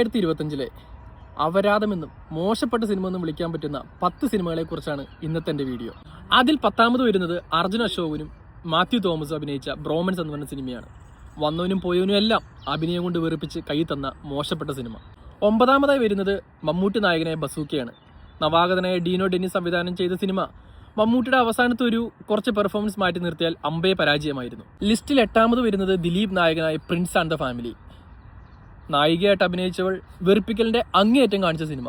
2025 അപരാധമെന്നും മോശപ്പെട്ട സിനിമ എന്നും വിളിക്കാൻ പറ്റുന്ന 10 സിനിമകളെ കുറിച്ചാണ് ഇന്നത്തെ എൻ്റെ വീഡിയോ. അതിൽ 10ാമത് വരുന്നത് അർജുൻ അശോകനും മാത്യു തോമസും അഭിനയിച്ച ബ്രോമൻസ് എന്ന് പറഞ്ഞ സിനിമയാണ്. വന്നവനും പോയവനും എല്ലാം അഭിനയം കൊണ്ട് വെറുപ്പിച്ച് കൈ തന്ന മോശപ്പെട്ട സിനിമ. 9ാമതായി വരുന്നത് മമ്മൂട്ടി നായകനായ ബസൂക്കയാണ്. നവാഗതനായ ഡീനോ ഡെന്നിസ് സംവിധാനം ചെയ്ത സിനിമ മമ്മൂട്ടിയുടെ അവസാനത്തെ കുറച്ച് പെർഫോമൻസ് മാറ്റി നിർത്തിയാൽ അമ്പേ പരാജയമായിരുന്നു. ലിസ്റ്റിൽ 8ാമത് വരുന്നത് ദിലീപ് നായകനായ പ്രിൻസ് ആൻഡ് ദ ഫാമിലി. നായികയായിട്ട് അഭിനയിച്ചവൾ വെറുപ്പിക്കലിന്റെ അങ്ങേയറ്റം കാണിച്ച സിനിമ.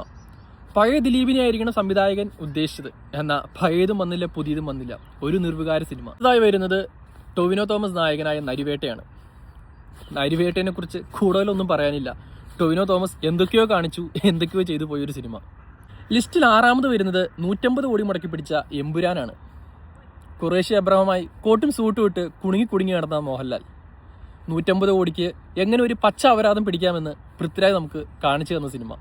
പഴയ ദിലീപിനെ ആയിരിക്കണം സംവിധായകൻ ഉദ്ദേശിച്ചത്. എന്നാൽ പഴയതും വന്നില്ല, പുതിയതും വന്നില്ല. ഒരു നിർവികാര സിനിമ. അതായി വരുന്നത് ടൊവിനോ തോമസ് നായകനായ നരിവേട്ടയാണ്. നരിവേട്ടനെ കുറിച്ച് കൂടുതലൊന്നും പറയാനില്ല. ടൊവിനോ തോമസ് എന്തൊക്കെയോ കാണിച്ചു, എന്തൊക്കെയോ ചെയ്തു പോയൊരു സിനിമ. ലിസ്റ്റിൽ 6ാമത് വരുന്നത് 150 കോടി മുടക്കി പിടിച്ച എമ്പുരാനാണ്. ഖുറേഷി അബ്രഹമായി കോട്ടും സൂട്ടും ഇട്ട് കുടുങ്ങി നടന്ന മോഹൻലാൽ 150 കോടിക്ക് എങ്ങനെ ഒരു പച്ച അപരാധം പിടിക്കാമെന്ന് പൃഥ്വിരാജ് നമുക്ക് കാണിച്ചു തന്ന സിനിമ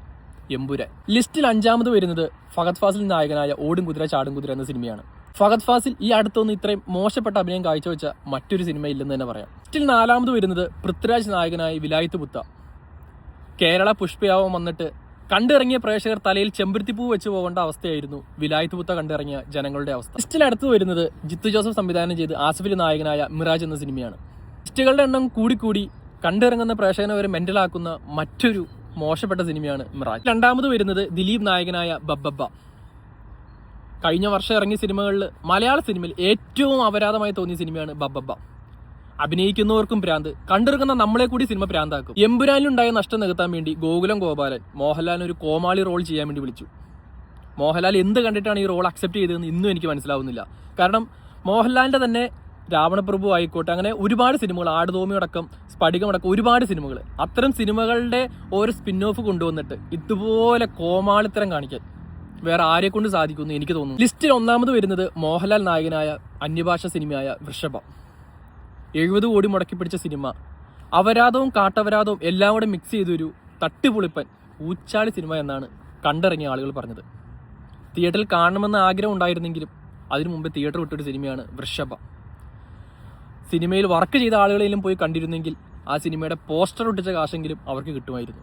എമ്പുരാൻ. ലിസ്റ്റിൽ 5ാമത് വരുന്നത് ഫഹദ് ഫാസിൽ നായകനായ ഓടും കുതിര ചാടും കുതിര എന്ന സിനിമയാണ്. ഫഹദ് ഫാസിൽ ഈ അടുത്തൊന്നും ഇത്രയും മോശപ്പെട്ട അഭിനയം കാഴ്ചവെച്ച മറ്റൊരു സിനിമ ഇല്ലെന്ന് തന്നെ പറയാം. ലിസ്റ്റിൽ 4ാമത് വരുന്നത് പൃഥ്വിരാജ് നായകനായ വിലായത്ത് പുത്ത. കേരള പുഷ്പയാവം വന്നിട്ട് കണ്ടിറങ്ങിയ പ്രേക്ഷകർ തലയിൽ ചെമ്പരത്തിപ്പൂ വെച്ച് പോകേണ്ട അവസ്ഥയായിരുന്നു വിലായത്ത് പുത്ത കണ്ടിറങ്ങിയ ജനങ്ങളുടെ അവസ്ഥ. ലിസ്റ്റിൽ അടുത്ത് വരുന്നത് ജിത്തു ജോസഫ് സംവിധാനം ചെയ്ത് ആസിഫലി നായകനായ മിറാജ് എന്ന സിനിമയാണ്. ലിസ്റ്റുകളുടെ എണ്ണം കൂടി കണ്ടിറങ്ങുന്ന പ്രേക്ഷകനെ വരെ മെന്റലാക്കുന്ന മറ്റൊരു മോശപ്പെട്ട സിനിമയാണ് മിറാജ്. 2ാമത് വരുന്നത് ദിലീപ് നായകനായ ബബ്ബബ്ബ. കഴിഞ്ഞ വർഷം ഇറങ്ങിയ സിനിമകളിൽ മലയാള സിനിമയിൽ ഏറ്റവും അപരാധമായി തോന്നിയ സിനിമയാണ് ബബ്ബബ്ബ. അഭിനയിക്കുന്നവർക്കും ഭ്രാന്ത്, കണ്ടിറങ്ങുന്ന നമ്മളെ കൂടി സിനിമ ഭ്രാന്താക്കും. എമ്പുരാനിലുണ്ടായ നഷ്ടം നികത്താൻ വേണ്ടി ഗോകുലം ഗോപാലൻ മോഹൻലാലിന് ഒരു കോമാളി റോൾ ചെയ്യാൻ വേണ്ടി വിളിച്ചു. മോഹൻലാൽ എന്ത് കണ്ടിട്ടാണ് ഈ റോൾ അക്സെപ്റ്റ് ചെയ്തതെന്ന് ഇന്നും എനിക്ക് മനസ്സിലാവുന്നില്ല. കാരണം മോഹൻലാലിന്റെ തന്നെ രാവണപ്രഭു ആയിക്കോട്ടെ, അങ്ങനെ ഒരുപാട് സിനിമകൾ, ആടുതോമിയടക്കം സ്ഫടികമടക്കം ഒരുപാട് സിനിമകൾ, അത്തരം സിനിമകളുടെ ഒരു സ്പിൻ ഓഫ് കൊണ്ടുവന്നിട്ട് ഇതുപോലെ കോമാളിത്തരം കാണിക്കാൻ വേറെ ആരെ കൊണ്ട് സാധിക്കുമെന്ന് എനിക്ക് തോന്നുന്നു. ലിസ്റ്റിൽ 1ാമത് വരുന്നത് മോഹൻലാൽ നായകനായ അന്യഭാഷ സിനിമയായ വൃഷഭം. 70 കോടി മുടക്കി പിടിച്ച സിനിമ. അപരാധവും കാട്ടപരാധവും എല്ലാം കൂടെ മിക്സ് ചെയ്തൊരു തട്ടുപൊളിപ്പൻ ഊച്ചാളി സിനിമ എന്നാണ് കണ്ടിറങ്ങിയ ആളുകൾ പറഞ്ഞത്. തിയേറ്ററിൽ കാണണമെന്ന് ആഗ്രഹം ഉണ്ടായിരുന്നെങ്കിലും അതിനു മുമ്പ് തിയേറ്റർ വിട്ടൊരു സിനിമയാണ് വൃഷഭം. സിനിമയിൽ വർക്ക് ചെയ്ത ആളുകളെങ്കിലും പോയി കണ്ടിരുന്നെങ്കിൽ ആ സിനിമയുടെ പോസ്റ്റർ ഒട്ടിച്ച കാശെങ്കിലും അവർക്ക് കിട്ടുമായിരുന്നു.